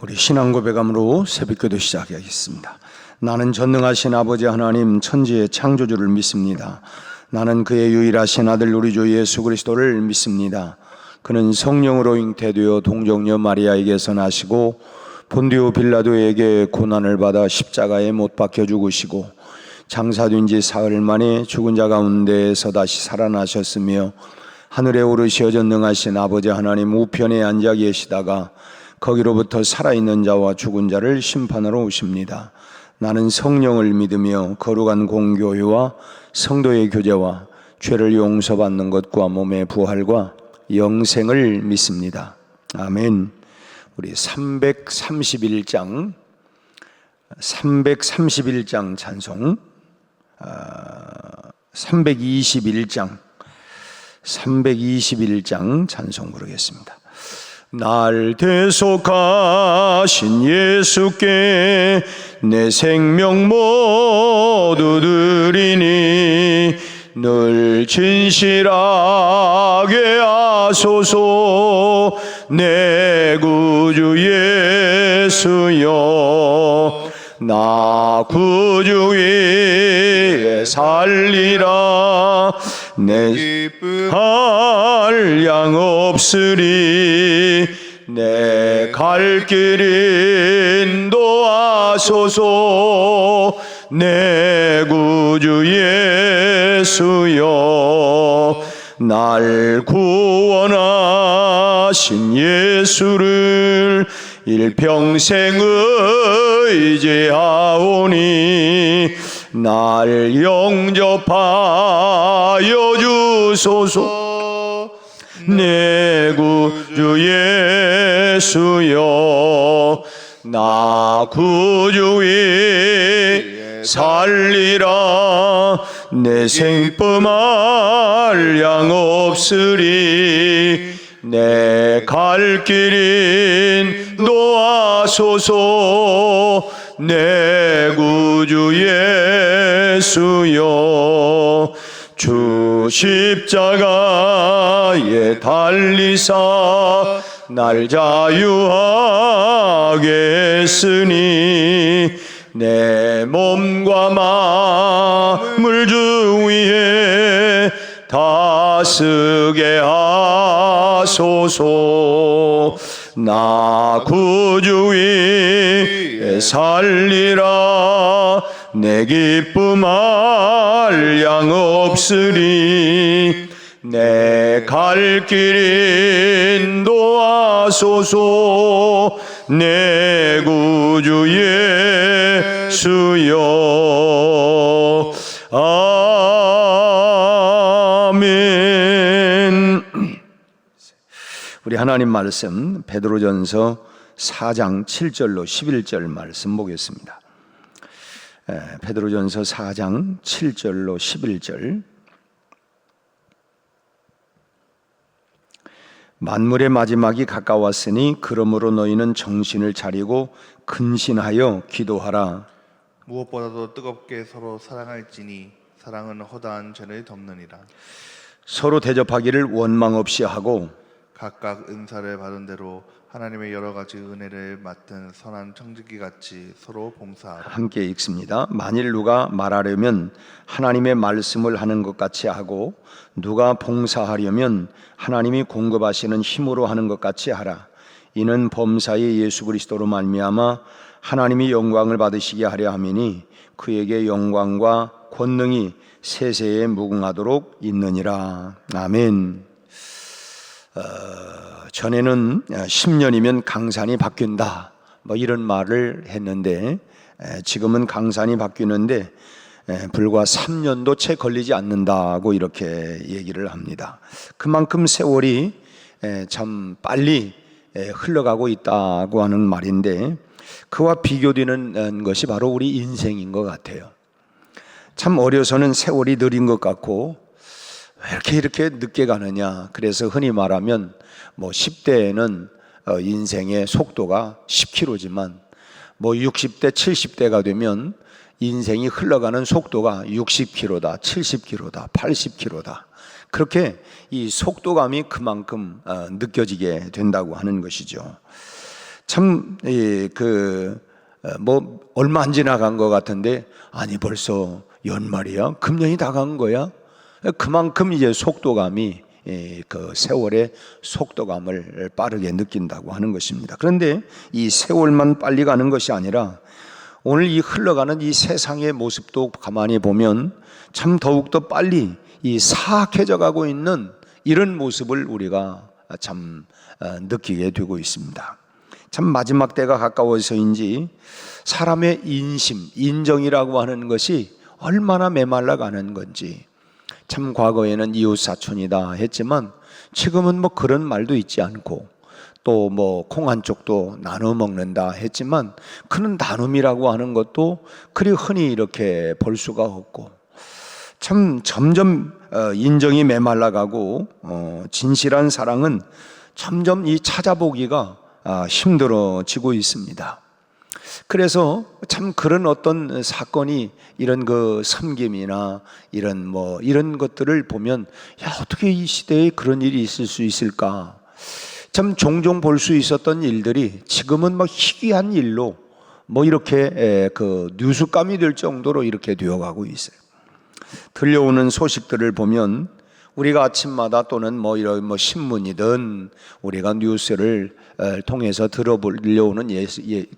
우리 신앙 고백함으로 새벽기도 시작하겠습니다. 나는 전능하신 아버지 하나님 천지의 창조주를 믿습니다. 나는 그의 유일하신 아들 우리 주 예수 그리스도를 믿습니다. 그는 성령으로 잉태되어 동정녀 마리아에게서 나시고 본디오 빌라도에게 고난을 받아 십자가에 못 박혀 죽으시고 장사된 지 사흘 만에 죽은 자 가운데에서 다시 살아나셨으며 하늘에 오르시어 전능하신 아버지 하나님 우편에 앉아 계시다가 거기로부터 살아있는 자와 죽은 자를 심판하러 오십니다. 나는 성령을 믿으며 거룩한 공교회와 성도의 교제와 죄를 용서받는 것과 몸의 부활과 영생을 믿습니다. 아멘. 우리 331장 찬송, 321장 찬송 부르겠습니다. 날 대속하신 예수께 내 생명 모두 드리니 늘 진실하게 하소서. 내 구주 예수여 나 구주 위에 살리라. 내 기쁨 한량 없으리. 내 갈 길 인도하소서. 내 구주 예수여 날 구원하신 예수를 일평생 의지하오니 날 영접하여 주소서. 내 구주 예수여 나 구주 위에 살리라. 내 생품 한량 없으리. 내 갈 길 인도하소서. 내 구주 예수여 주 십자가에 달리사 날 자유하게 했으니 내 몸과 마음을 주 위에 다스게 하소서. 나 구주 위에 살리라. 내 기쁨 한량 없으리. 내 갈 길 인도하소서. 내 구주 예수여 아멘. 우리 하나님 말씀 베드로전서 4장 7절로 11절 말씀 보겠습니다. 베드로전서 4장 7절로 11절. 만물의 마지막이 가까웠으니 그러므로 너희는 정신을 차리고 근신하여 기도하라. 무엇보다도 뜨겁게 서로 사랑할지니 사랑은 허다한 죄를 덮느니라. 서로 대접하기를 원망 없이 하고 각각 은사를 받은 대로 하나님의 여러 가지 은혜를 맡은 선한 청지기 같이 서로 봉사하라. 함께 읽습니다. 만일 누가 말하려면 하나님의 말씀을 하는 것 같이 하고 누가 봉사하려면 하나님이 공급하시는 힘으로 하는 것 같이 하라. 이는 범사의 예수 그리스도로 말미암아 하나님이 영광을 받으시게 하려 함이니 그에게 영광과 권능이 세세에 무궁하도록 있느니라. 아멘. 전에는 10년이면 강산이 바뀐다 뭐 이런 말을 했는데 지금은 강산이 바뀌는데 불과 3년도 채 걸리지 않는다고 이렇게 얘기를 합니다. 그만큼 세월이 참 빨리 흘러가고 있다고 하는 말인데 그와 비교되는 것이 바로 우리 인생인 것 같아요. 참 어려서는 세월이 느린 것 같고 왜 이렇게 늦게 가느냐. 그래서 흔히 말하면 뭐 10대에는 인생의 속도가 10km지만 뭐 60대, 70대가 되면 인생이 흘러가는 속도가 60km다, 70km다, 80km다. 그렇게 이 속도감이 그만큼 느껴지게 된다고 하는 것이죠. 참, 얼마 안 지나간 것 같은데, 아니, 벌써 연말이야? 금년이 다 간 거야? 그만큼 이제 속도감이, 그 세월의 속도감을 빠르게 느낀다고 하는 것입니다. 그런데 이 세월만 빨리 가는 것이 아니라 오늘 이 흘러가는 이 세상의 모습도 가만히 보면 참 더욱더 빨리 이 사악해져 가고 있는 이런 모습을 우리가 참 느끼게 되고 있습니다. 참 마지막 때가 가까워서인지 사람의 인심, 인정이라고 하는 것이 얼마나 메말라 가는 건지, 참 과거에는 이웃사촌이다 했지만 지금은 뭐 그런 말도 있지 않고, 또 뭐 콩 한 쪽도 나눠 먹는다 했지만 그런 나눔이라고 하는 것도 그리 흔히 이렇게 볼 수가 없고, 참 점점 인정이 메말라가고 진실한 사랑은 점점 이 찾아보기가 힘들어지고 있습니다. 그래서 참 그런 어떤 사건이, 이런 그 섬김이나 이런 것들을 보면, 야, 어떻게 이 시대에 그런 일이 있을 수 있을까? 참 종종 볼 수 있었던 일들이 지금은 뭐 희귀한 일로 뭐 이렇게 그 뉴스감이 될 정도로 이렇게 되어가고 있어요. 들려오는 소식들을 보면 우리가 아침마다 또는 뭐 이런 뭐 신문이든 우리가 뉴스를 통해서 들어보려오는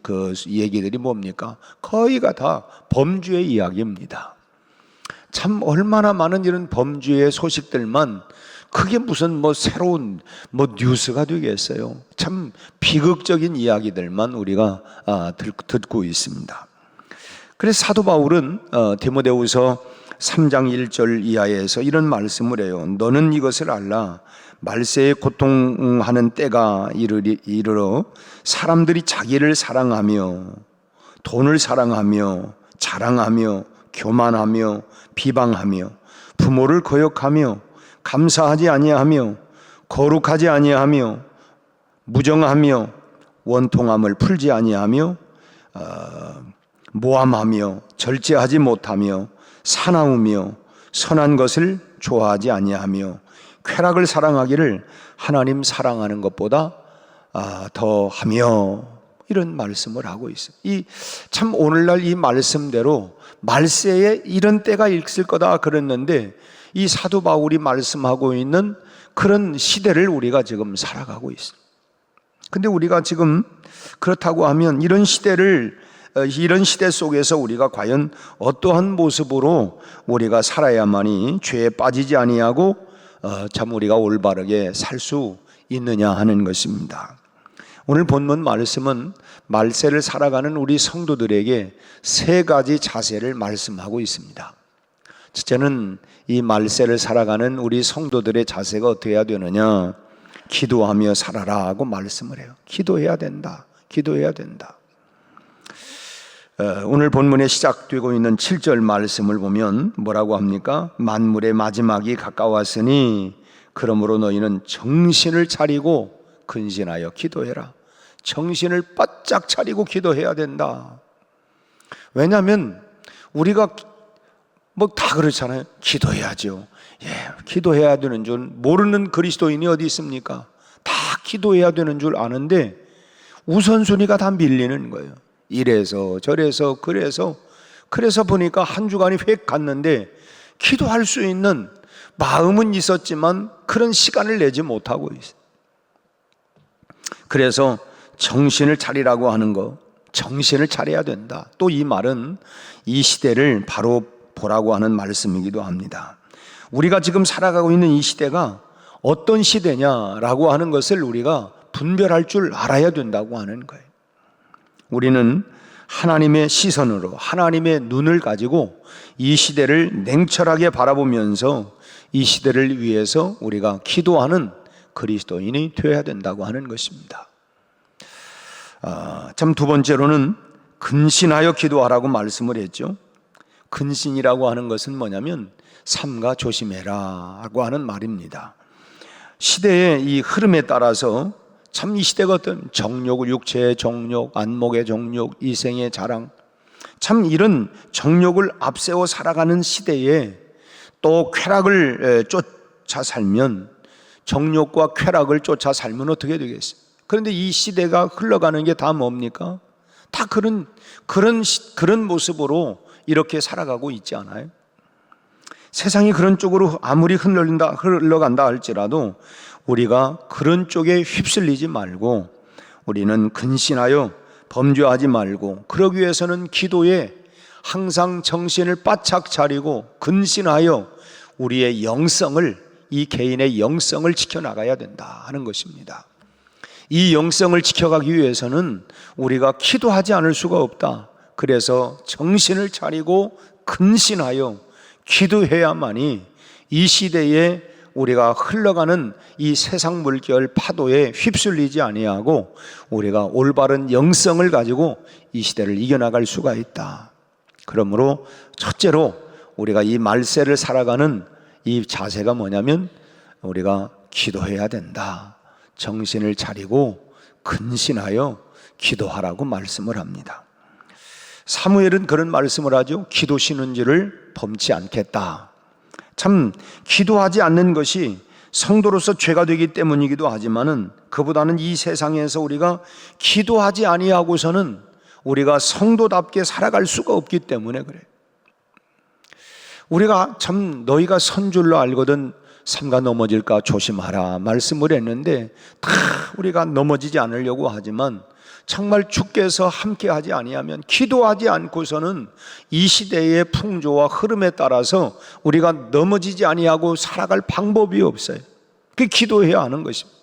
그 얘기들이 뭡니까? 거의가 다 범죄의 이야기입니다. 참 얼마나 많은 이런 범죄의 소식들만, 그게 무슨 뭐 새로운 뭐 뉴스가 되겠어요. 참 비극적인 이야기들만 우리가 듣고 있습니다. 그래서 사도 바울은 디모데후서 3장 1절 이하에서 이런 말씀을 해요. 너는 이것을 알라. 말세에 고통하는 때가 이르러 사람들이 자기를 사랑하며 돈을 사랑하며 자랑하며 교만하며 비방하며 부모를 거역하며 감사하지 아니하며 거룩하지 아니하며 무정하며 원통함을 풀지 아니하며 모함하며 절제하지 못하며 사나우며 선한 것을 좋아하지 아니하며 쾌락을 사랑하기를 하나님 사랑하는 것보다 더하며, 이런 말씀을 하고 있어요. 이 참 오늘날 이 말씀대로 말세에 이런 때가 있을 거다 그랬는데, 이 사도 바울이 말씀하고 있는 그런 시대를 우리가 지금 살아가고 있어요. 근데 우리가 지금 그렇다고 하면 이런 시대 속에서 우리가 과연 어떠한 모습으로 우리가 살아야만이 죄에 빠지지 아니하고 참 우리가 올바르게 살 수 있느냐 하는 것입니다. 오늘 본문 말씀은 말세를 살아가는 우리 성도들에게 세 가지 자세를 말씀하고 있습니다. 첫째는 이 말세를 살아가는 우리 성도들의 자세가 어떻게 해야 되느냐? 기도하며 살아라 하고 말씀을 해요. 기도해야 된다. 기도해야 된다. 오늘 본문에 시작되고 있는 7절 말씀을 보면 뭐라고 합니까? 만물의 마지막이 가까웠으니 그러므로 너희는 정신을 차리고 근신하여 기도해라. 정신을 바짝 차리고 기도해야 된다. 왜냐하면 우리가 뭐 다 그렇잖아요. 기도해야죠. 기도해야 되는 줄 모르는 그리스도인이 어디 있습니까? 다 기도해야 되는 줄 아는데 우선순위가 다 밀리는 거예요. 이래서 저래서 그래서 보니까 한 주간이 휙 갔는데 기도할 수 있는 마음은 있었지만 그런 시간을 내지 못하고 있어요. 그래서 정신을 차리라고 하는 거, 정신을 차려야 된다. 또 이 말은 이 시대를 바로 보라고 하는 말씀이기도 합니다. 우리가 지금 살아가고 있는 이 시대가 어떤 시대냐라고 하는 것을 우리가 분별할 줄 알아야 된다고 하는 거예요. 우리는 하나님의 시선으로, 하나님의 눈을 가지고 이 시대를 냉철하게 바라보면서 이 시대를 위해서 우리가 기도하는 그리스도인이 되어야 된다고 하는 것입니다. 참 두 번째로는 근신하여 기도하라고 말씀을 했죠. 근신이라고 하는 것은 뭐냐면 삼가 조심해라 하고 하는 말입니다. 시대의 이 흐름에 따라서 참 이 시대가 어떤 정욕, 육체의 정욕, 안목의 정욕, 이생의 자랑, 참 이런 정욕을 앞세워 살아가는 시대에 또 쾌락을 쫓아 살면, 정욕과 쾌락을 쫓아 살면 어떻게 되겠어요? 그런데 이 시대가 흘러가는 게 다 뭡니까? 다 그런 모습으로 이렇게 살아가고 있지 않아요? 세상이 그런 쪽으로 아무리 흘러간다 할지라도 우리가 그런 쪽에 휩쓸리지 말고 우리는 근신하여 범죄하지 말고, 그러기 위해서는 기도에 항상 정신을 바짝 차리고 근신하여 우리의 영성을, 이 개인의 영성을 지켜나가야 된다 하는 것입니다. 이 영성을 지켜가기 위해서는 우리가 기도하지 않을 수가 없다. 그래서 정신을 차리고 근신하여 기도해야만이 이 시대에 우리가 흘러가는 이 세상 물결 파도에 휩쓸리지 아니하고 우리가 올바른 영성을 가지고 이 시대를 이겨나갈 수가 있다. 그러므로 첫째로 우리가 이 말세를 살아가는 이 자세가 뭐냐면 우리가 기도해야 된다. 정신을 차리고 근신하여 기도하라고 말씀을 합니다. 사무엘은 그런 말씀을 하죠. 기도 쉬는 줄을 범치 않겠다. 참 기도하지 않는 것이 성도로서 죄가 되기 때문이기도 하지만은 그보다는 이 세상에서 우리가 기도하지 아니하고서는 우리가 성도답게 살아갈 수가 없기 때문에 그래. 우리가 참 너희가 선 줄로 알거든 삼가 넘어질까 조심하라 말씀을 했는데 다 우리가 넘어지지 않으려고 하지만 정말 주께서 함께하지 아니하면, 기도하지 않고서는 이 시대의 풍조와 흐름에 따라서 우리가 넘어지지 아니하고 살아갈 방법이 없어요. 그 기도해야 하는 것입니다.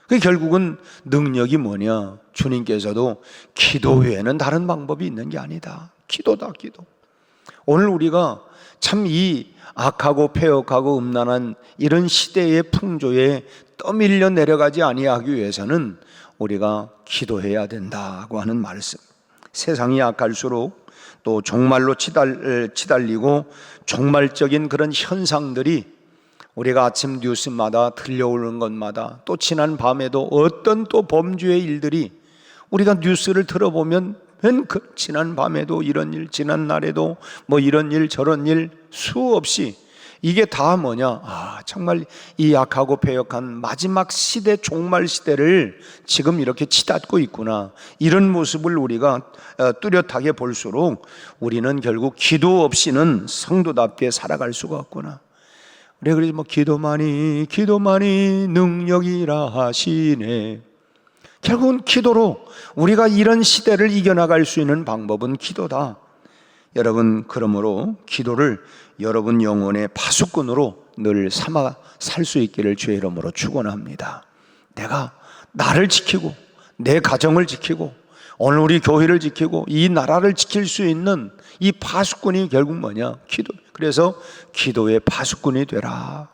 그 결국은 능력이 뭐냐? 주님께서도 기도 외에는 다른 방법이 있는 게 아니다. 기도다, 기도. 오늘 우리가 참 이 악하고 패역하고 음란한 이런 시대의 풍조에 떠밀려 내려가지 아니하기 위해서는 우리가 기도해야 된다고 하는 말씀. 세상이 악할수록 또 종말로 치달리고 종말적인 그런 현상들이 우리가 아침 뉴스마다 들려오는 것마다 또 지난 밤에도 어떤 또 범죄의 일들이 우리가 뉴스를 들어보면 지난 밤에도 이런 일, 지난 날에도 뭐 이런 일 저런 일 수없이, 이게 다 뭐냐? 정말 이 악하고 패역한 마지막 시대, 종말 시대를 지금 이렇게 치닫고 있구나. 이런 모습을 우리가 뚜렷하게 볼수록 우리는 결국 기도 없이는 성도답게 살아갈 수가 없구나. 우리가 그러지 뭐 기도만이 능력이라 하시네. 결국은 기도로 우리가 이런 시대를 이겨나갈 수 있는 방법은 기도다. 여러분, 그러므로 기도를 여러분 영혼의 파수꾼으로 늘 삼아 살 수 있기를 주의 이름으로 축원합니다. 내가 나를 지키고 내 가정을 지키고 오늘 우리 교회를 지키고 이 나라를 지킬 수 있는 이 파수꾼이 결국 뭐냐? 기도. 그래서 기도의 파수꾼이 되라.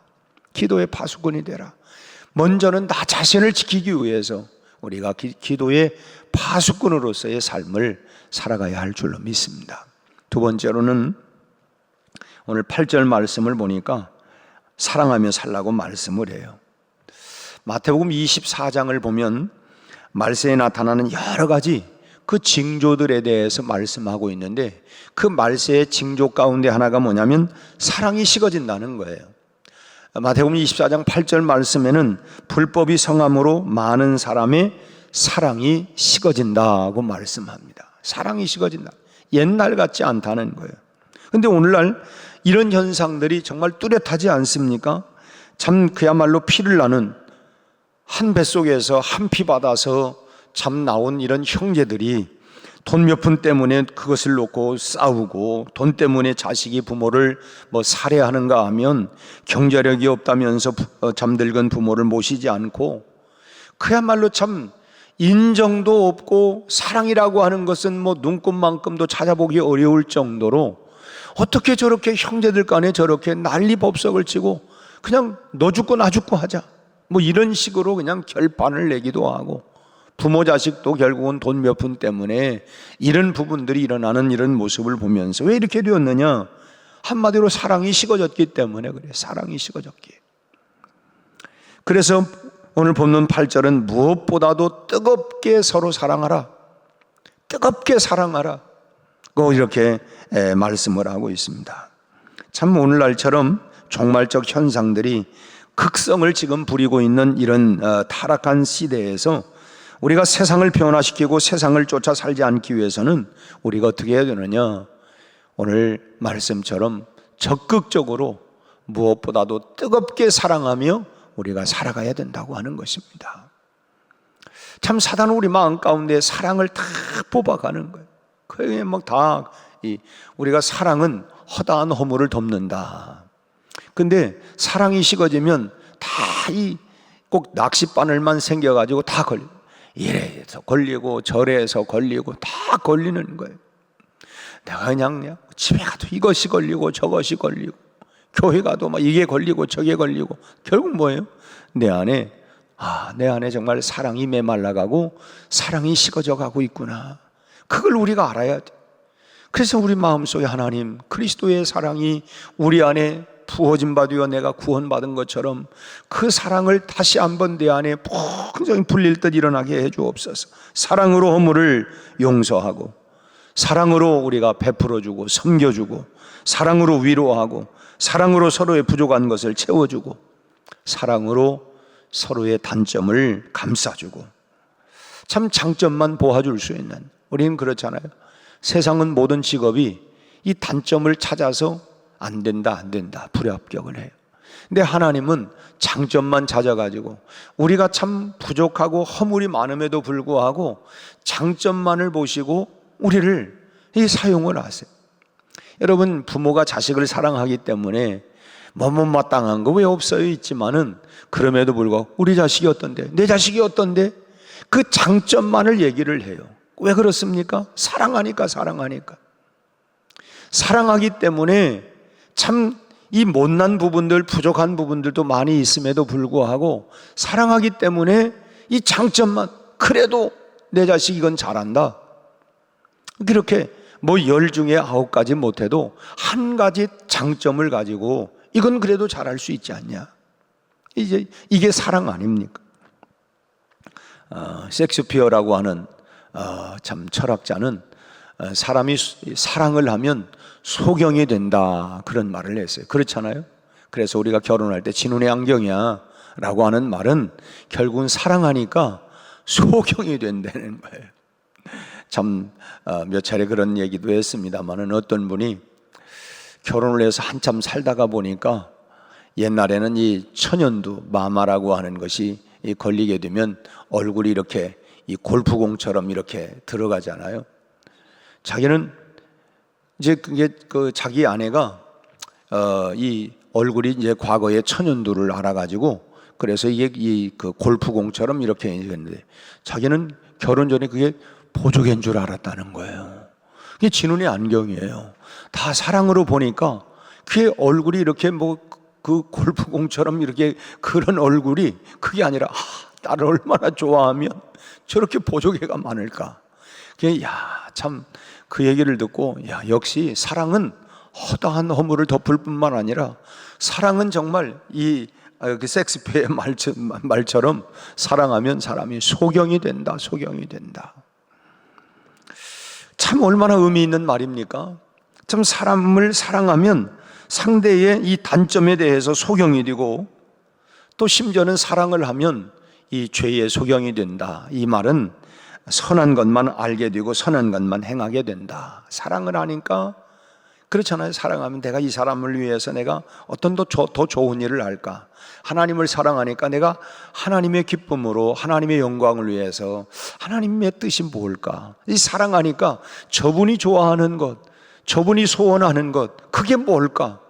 기도의 파수꾼이 되라. 먼저는 나 자신을 지키기 위해서 우리가 기도의 파수꾼으로서의 삶을 살아가야 할 줄로 믿습니다. 두 번째로는 오늘 8절 말씀을 보니까 사랑하며 살라고 말씀을 해요. 마태복음 24장을 보면 말세에 나타나는 여러 가지 그 징조들에 대해서 말씀하고 있는데, 그 말세의 징조 가운데 하나가 뭐냐면 사랑이 식어진다는 거예요. 마태복음 24장 8절 말씀에는 불법이 성함으로 많은 사람의 사랑이 식어진다고 말씀합니다. 사랑이 식어진다. 옛날 같지 않다는 거예요. 그런데 오늘날 이런 현상들이 정말 뚜렷하지 않습니까? 참 그야말로 피를 나는 한 뱃속에서 한 피 받아서 참 나온 이런 형제들이 돈 몇 푼 때문에 그것을 놓고 싸우고, 돈 때문에 자식이 부모를 뭐 살해하는가 하면 경제력이 없다면서 잠들건 부모를 모시지 않고, 그야말로 참 인정도 없고 사랑이라고 하는 것은 뭐 눈곱만큼도 찾아보기 어려울 정도로 어떻게 저렇게 형제들 간에 저렇게 난리법석을 치고 그냥 너 죽고 나 죽고 하자, 뭐 이런 식으로 그냥 결판을 내기도 하고, 부모 자식도 결국은 돈 몇 푼 때문에 이런 부분들이 일어나는 이런 모습을 보면서 왜 이렇게 되었느냐? 한마디로 사랑이 식어졌기 때문에 그래. 사랑이 식어졌기에. 그래서 오늘 본문 8절은 무엇보다도 뜨겁게 서로 사랑하라, 뜨겁게 사랑하라, 이렇게 말씀을 하고 있습니다. 참 오늘날처럼 종말적 현상들이 극성을 지금 부리고 있는 이런 타락한 시대에서 우리가 세상을 변화시키고 세상을 쫓아 살지 않기 위해서는 우리가 어떻게 해야 되느냐? 오늘 말씀처럼 적극적으로 무엇보다도 뜨겁게 사랑하며 우리가 살아가야 된다고 하는 것입니다. 참 사단은 우리 마음 가운데 사랑을 다 뽑아가는 거예요. 그게 막 다 우리가 사랑은 허다한 허물을 덮는다. 근데 사랑이 식어지면 다 꼭 낚싯바늘만 생겨가지고 다 걸려. 이래서 걸리고 저래서 걸리고 다 걸리는 거예요. 내가 그냥 집에 가도 이것이 걸리고 저것이 걸리고 교회 가도 막 이게 걸리고 저게 걸리고 결국 뭐예요? 내 안에 정말 사랑이 메말라가고 사랑이 식어져 가고 있구나. 그걸 우리가 알아야 돼. 그래서 우리 마음속에 하나님 그리스도의 사랑이 우리 안에 부어진 바 되어 내가 구원받은 것처럼 그 사랑을 다시 한번 내 안에 풍성히 불릴 듯 일어나게 해주옵소서. 사랑으로 허물을 용서하고 사랑으로 우리가 베풀어주고 섬겨주고 사랑으로 위로하고 사랑으로 서로의 부족한 것을 채워주고 사랑으로 서로의 단점을 감싸주고 참 장점만 보아줄 수 있는, 우리는 그렇잖아요. 세상은 모든 직업이 이 단점을 찾아서 안 된다 불합격을 해요. 근데 하나님은 장점만 찾아가지고 우리가 참 부족하고 허물이 많음에도 불구하고 장점만을 보시고 우리를 사용을 하세요. 여러분, 부모가 자식을 사랑하기 때문에 못마땅한 거 왜 없어요? 있지만은 그럼에도 불구하고 우리 자식이 어떤데, 내 자식이 어떤데, 그 장점만을 얘기를 해요. 왜 그렇습니까? 사랑하니까. 사랑하기 때문에 참 이 못난 부분들, 부족한 부분들도 많이 있음에도 불구하고 사랑하기 때문에 이 장점만, 그래도 내 자식 이건 잘한다, 그렇게 뭐 10 중에 9가지 못해도 한 가지 장점을 가지고 이건 그래도 잘할 수 있지 않냐. 이게 사랑 아닙니까? 섹스피어라고 하는 참 철학자는 사람이 사랑을 하면 소경이 된다, 그런 말을 했어요. 그렇잖아요. 그래서 우리가 결혼할 때 진훈의 안경이야 라고 하는 말은 결국은 사랑하니까 소경이 된다는 거예요. 참 몇 차례 그런 얘기도 했습니다만은, 어떤 분이 결혼을 해서 한참 살다가 보니까 옛날에는 이 천연두 마마라고 하는 것이 걸리게 되면 얼굴이 이렇게 이 골프공처럼 이렇게 들어가잖아요. 자기는 이제 그게 자기 아내가 이 얼굴이 이제 과거에 천연두를 알아가지고 그래서 이게 그 골프공처럼 이렇게 했는데 자기는 결혼 전에 그게 보조개인 줄 알았다는 거예요. 그게 진훈의 안경이에요. 다 사랑으로 보니까 그게 얼굴이 이렇게 그 골프공처럼 이렇게 그런 얼굴이 그게 아니라 나를 얼마나 좋아하면 저렇게 보조개가 많을까. 참 그 얘기를 듣고 역시 사랑은 허다한 허물을 덮을 뿐만 아니라 사랑은 정말 그 섹스피어의 말처럼 사랑하면 사람이 소경이 된다. 참 얼마나 의미 있는 말입니까? 참 사람을 사랑하면 상대의 이 단점에 대해서 소경이 되고 또 심지어는 사랑을 하면 이 죄의 소경이 된다. 이 말은 선한 것만 알게 되고 선한 것만 행하게 된다. 사랑을 하니까 그렇잖아요. 사랑하면 내가 이 사람을 위해서 내가 어떤 더 좋은 일을 할까. 하나님을 사랑하니까 내가 하나님의 기쁨으로 하나님의 영광을 위해서 하나님의 뜻이 뭘까. 이 사랑하니까 저분이 좋아하는 것, 저분이 소원하는 것, 그게 뭘까.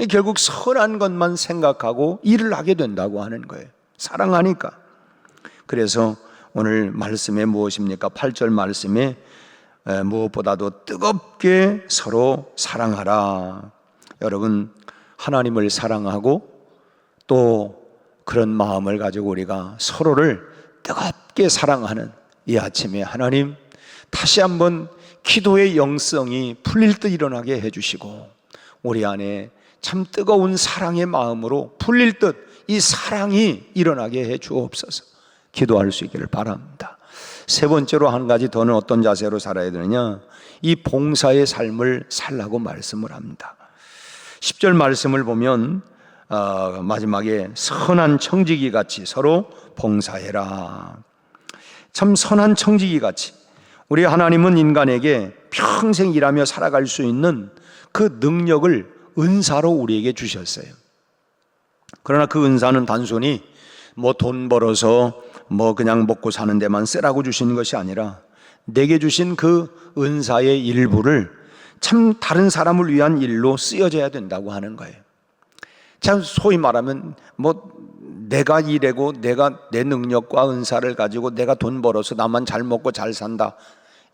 결국 선한 것만 생각하고 일을 하게 된다고 하는 거예요. 사랑하니까. 그래서 오늘 말씀에 무엇입니까? 8절 말씀에 무엇보다도 뜨겁게 서로 사랑하라. 여러분, 하나님을 사랑하고 또 그런 마음을 가지고 우리가 서로를 뜨겁게 사랑하는 이 아침에 하나님 다시 한번 기도의 영성이 풀릴 듯 일어나게 해주시고 우리 안에 참 뜨거운 사랑의 마음으로 풀릴 듯 이 사랑이 일어나게 해 주옵소서. 기도할 수 있기를 바랍니다. 세 번째로 한 가지 더는 어떤 자세로 살아야 되느냐, 이 봉사의 삶을 살라고 말씀을 합니다. 10절 말씀을 보면 마지막에 선한 청지기 같이 서로 봉사해라. 참 선한 청지기 같이 우리 하나님은 인간에게 평생 일하며 살아갈 수 있는 그 능력을 은사로 우리에게 주셨어요. 그러나 그 은사는 단순히 뭐 돈 벌어서 뭐 그냥 먹고 사는 데만 쓰라고 주시는 것이 아니라 내게 주신 그 은사의 일부를 참 다른 사람을 위한 일로 쓰여져야 된다고 하는 거예요. 참 소위 말하면 뭐 내가 일하고 내가 내 능력과 은사를 가지고 내가 돈 벌어서 나만 잘 먹고 잘 산다,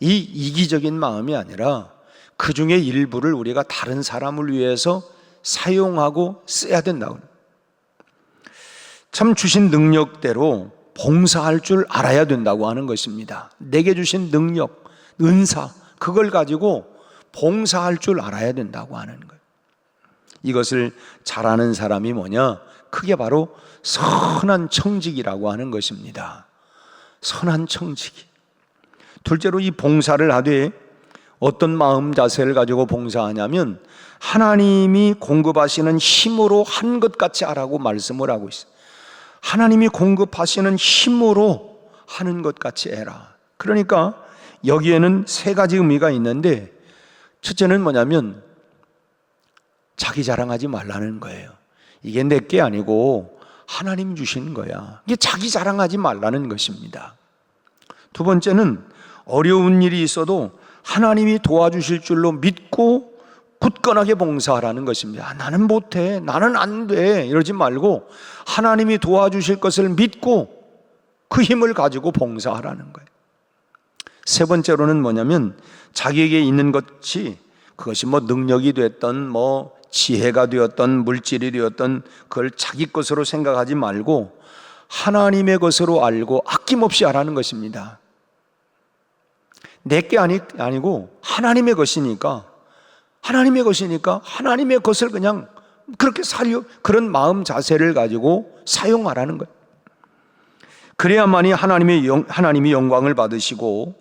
이 이기적인 마음이 아니라 그 중에 일부를 우리가 다른 사람을 위해서 사용하고 써야 된다고. 참 주신 능력대로 봉사할 줄 알아야 된다고 하는 것입니다. 내게 주신 능력, 은사, 그걸 가지고 봉사할 줄 알아야 된다고 하는 거예요. 이것을 잘하는 사람이 뭐냐? 그게 바로 선한 청지기라고 하는 것입니다. 선한 청지기. 둘째로 이 봉사를 하되 어떤 마음 자세를 가지고 봉사하냐면 하나님이 공급하시는 힘으로 한 것 같이 하라고 말씀을 하고 있어요. 하나님이 공급하시는 힘으로 하는 것 같이 해라. 그러니까 여기에는 세 가지 의미가 있는데, 첫째는 뭐냐면 자기 자랑하지 말라는 거예요. 이게 내 게 아니고 하나님 주신 거야. 이게 자기 자랑하지 말라는 것입니다. 두 번째는 어려운 일이 있어도 하나님이 도와주실 줄로 믿고 굳건하게 봉사하라는 것입니다. 나는 못해, 나는 안 돼, 이러지 말고 하나님이 도와주실 것을 믿고 그 힘을 가지고 봉사하라는 거예요. 세 번째로는 뭐냐면 자기에게 있는 것이, 그것이 뭐 능력이 됐던 뭐 지혜가 되었던 물질이 되었던 그걸 자기 것으로 생각하지 말고 하나님의 것으로 알고 아낌없이 하라는 것입니다. 내 게 아니고 하나님의 것이니까 하나님의 것을 그냥 그렇게 그런 마음 자세를 가지고 사용하라는 거예요. 그래야만이 하나님이 영광을 받으시고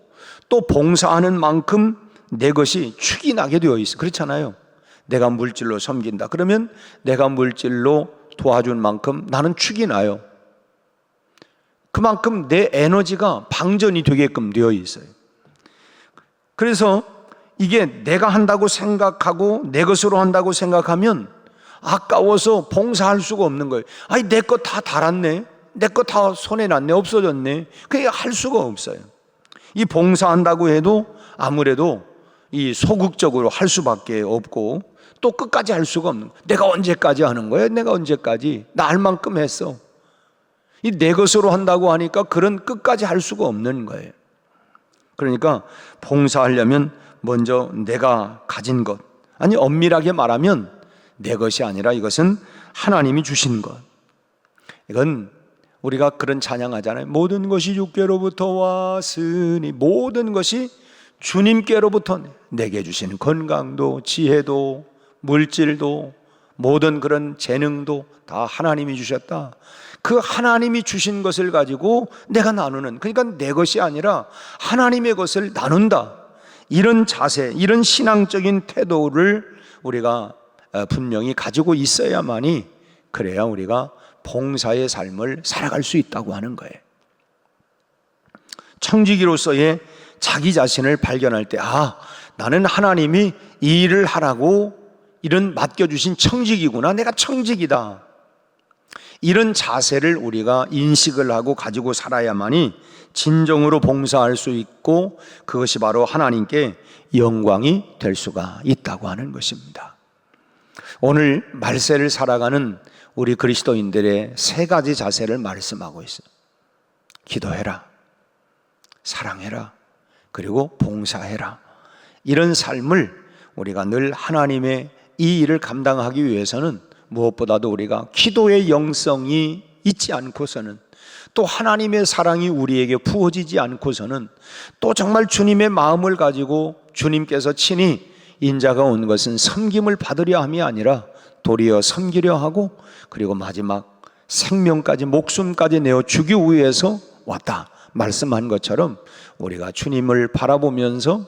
또 봉사하는 만큼 내 것이 축이 나게 되어 있어요. 그렇잖아요. 내가 물질로 섬긴다 그러면 내가 물질로 도와준 만큼 나는 축이 나요. 그만큼 내 에너지가 방전이 되게끔 되어 있어요. 그래서 이게 내가 한다고 생각하고 내 것으로 한다고 생각하면 아까워서 봉사할 수가 없는 거예요. 아니 내 거 다 달았네, 내 거 다 손에 났네, 없어졌네, 그게 할 수가 없어요. 이 봉사한다고 해도 아무래도 이 소극적으로 할 수밖에 없고 또 끝까지 할 수가 없는 거예요. 내가 언제까지 하는 거예요? 내가 언제까지? 나 할 만큼 했어. 이 내 것으로 한다고 하니까 그런 끝까지 할 수가 없는 거예요. 그러니까 봉사하려면 먼저 내가 가진 것, 아니 엄밀하게 말하면 내 것이 아니라 이것은 하나님이 주신 것. 이건 우리가 그런 찬양하잖아요. 모든 것이 주께로부터 왔으니, 모든 것이 주님께로부터 내게 주신 건강도 지혜도 물질도 모든 그런 재능도 다 하나님이 주셨다. 그 하나님이 주신 것을 가지고 내가 나누는, 그러니까 내 것이 아니라 하나님의 것을 나눈다, 이런 자세, 이런 신앙적인 태도를 우리가 분명히 가지고 있어야만이, 그래야 우리가 봉사의 삶을 살아갈 수 있다고 하는 거예요. 청지기로서의 자기 자신을 발견할 때, 나는 하나님이 이 일을 하라고 이런 맡겨주신 청지기구나, 내가 청지기다, 이런 자세를 우리가 인식을 하고 가지고 살아야만이 진정으로 봉사할 수 있고 그것이 바로 하나님께 영광이 될 수가 있다고 하는 것입니다. 오늘 말세를 살아가는 우리 그리스도인들의 세 가지 자세를 말씀하고 있어요. 기도해라, 사랑해라, 그리고 봉사해라. 이런 삶을 우리가 늘 하나님의 이 일을 감당하기 위해서는 무엇보다도 우리가 기도의 영성이 있지 않고서는, 또 하나님의 사랑이 우리에게 부어지지 않고서는, 또 정말 주님의 마음을 가지고 주님께서 친히 인자가 온 것은 섬김을 받으려 함이 아니라 도리어 섬기려 하고, 그리고 마지막 생명까지, 목숨까지 내어 주기 위해서 왔다 말씀한 것처럼 우리가 주님을 바라보면서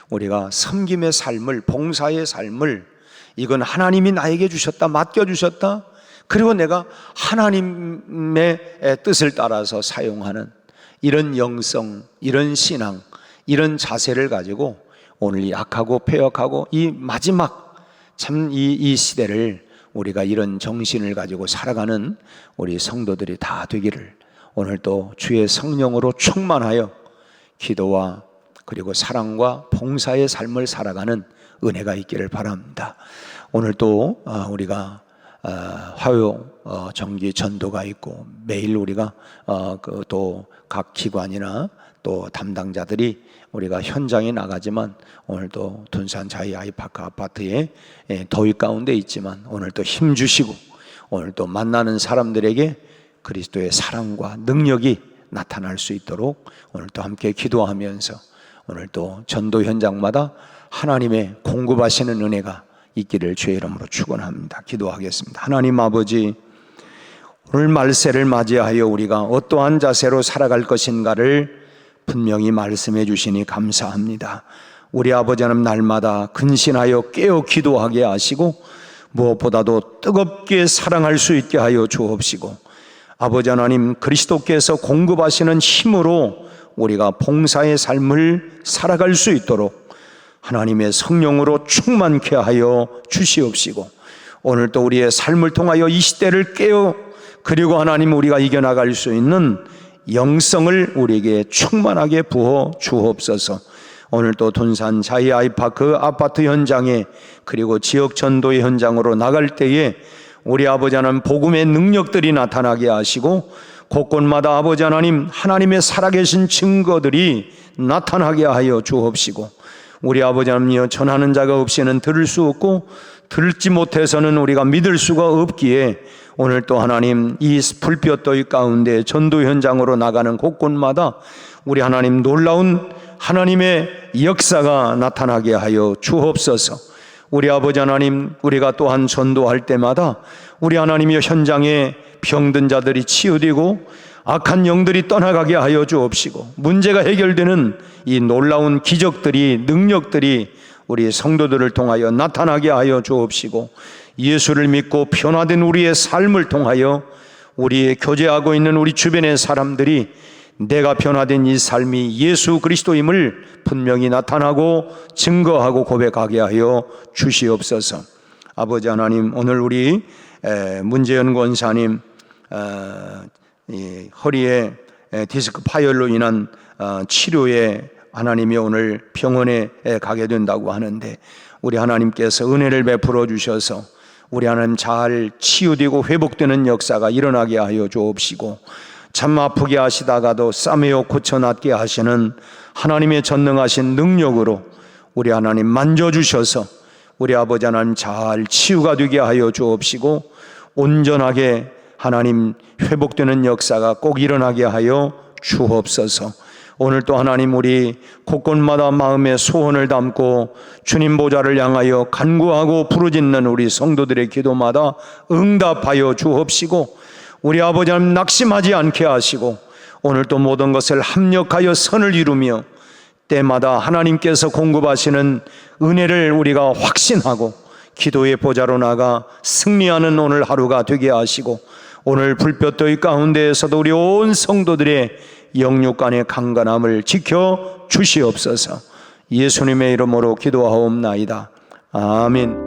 우리가 섬김의 삶을, 봉사의 삶을, 이건 하나님이 나에게 주셨다, 맡겨주셨다, 그리고 내가 하나님의 뜻을 따라서 사용하는 이런 영성, 이런 신앙, 이런 자세를 가지고 오늘 약하고 패역하고 이 마지막 참 이 시대를 우리가 이런 정신을 가지고 살아가는 우리 성도들이 다 되기를 오늘 또 주의 성령으로 충만하여 기도와 그리고 사랑과 봉사의 삶을 살아가는 은혜가 있기를 바랍니다. 오늘 또 우리가 화요 정기 전도가 있고 매일 우리가 또 각 기관이나 또 담당자들이 우리가 현장에 나가지만 오늘 또 둔산 자이 아이파크 아파트에 더위 가운데 있지만 오늘 또 힘 주시고 오늘 또 만나는 사람들에게 그리스도의 사랑과 능력이 나타날 수 있도록 오늘 또 함께 기도하면서 오늘 또 전도 현장마다 하나님의 공급하시는 은혜가 있기를 주의 이름으로 축원합니다. 기도하겠습니다. 하나님 아버지, 오늘 말세를 맞이하여 우리가 어떠한 자세로 살아갈 것인가를 분명히 말씀해 주시니 감사합니다. 우리 아버지 하나님 날마다 근신하여 깨어 기도하게 하시고 무엇보다도 뜨겁게 사랑할 수 있게 하여 주옵시고 아버지 하나님 그리스도께서 공급하시는 힘으로 우리가 봉사의 삶을 살아갈 수 있도록 하나님의 성령으로 충만케 하여 주시옵시고 오늘 또 우리의 삶을 통하여 이 시대를 깨어 그리고 하나님 우리가 이겨나갈 수 있는 영성을 우리에게 충만하게 부어 주옵소서. 오늘 또 둔산 자이 아이파크 아파트 현장에 그리고 지역 전도의 현장으로 나갈 때에 우리 아버지 하나님 복음의 능력들이 나타나게 하시고 곳곳마다 아버지 하나님 하나님의 살아계신 증거들이 나타나게 하여 주옵시고 우리 아버지 하나님이여 전하는 자가 없이는 들을 수 없고 들지 못해서는 우리가 믿을 수가 없기에 오늘 또 하나님 이 불볕더위 가운데 전도 현장으로 나가는 곳곳마다 우리 하나님 놀라운 하나님의 역사가 나타나게 하여 주옵소서. 우리 아버지 하나님 우리가 또한 전도할 때마다 우리 하나님의 현장에 병든 자들이 치유되고 악한 영들이 떠나가게 하여 주옵시고 문제가 해결되는 이 놀라운 기적들이 능력들이 우리 성도들을 통하여 나타나게 하여 주옵시고 예수를 믿고 변화된 우리의 삶을 통하여 우리의 교제하고 있는 우리 주변의 사람들이 내가 변화된 이 삶이 예수 그리스도임을 분명히 나타나고 증거하고 고백하게 하여 주시옵소서. 아버지 하나님 오늘 우리 문재현 권사님 허리에 디스크 파열로 인한 치료에 하나님이 오늘 병원에 가게 된다고 하는데 우리 하나님께서 은혜를 베풀어 주셔서 우리 하나님 잘 치유되고 회복되는 역사가 일어나게 하여 주옵시고 참 아프게 하시다가도 싸매어 고쳐낫게 하시는 하나님의 전능하신 능력으로 우리 하나님 만져주셔서 우리 아버지 하나님 잘 치유가 되게 하여 주옵시고 온전하게 하나님 회복되는 역사가 꼭 일어나게 하여 주옵소서. 오늘 또 하나님 우리 곳곳마다 마음의 소원을 담고 주님 보좌를 향하여 간구하고 부르짖는 우리 성도들의 기도마다 응답하여 주옵시고 우리 아버지 하나님 낙심하지 않게 하시고 오늘 또 모든 것을 합력하여 선을 이루며 때마다 하나님께서 공급하시는 은혜를 우리가 확신하고 기도의 보좌로 나가 승리하는 오늘 하루가 되게 하시고 오늘 불볕더위 가운데에서도 우리 온 성도들의 영육간의 강건함을 지켜 주시옵소서. 예수님의 이름으로 기도하옵나이다. 아멘.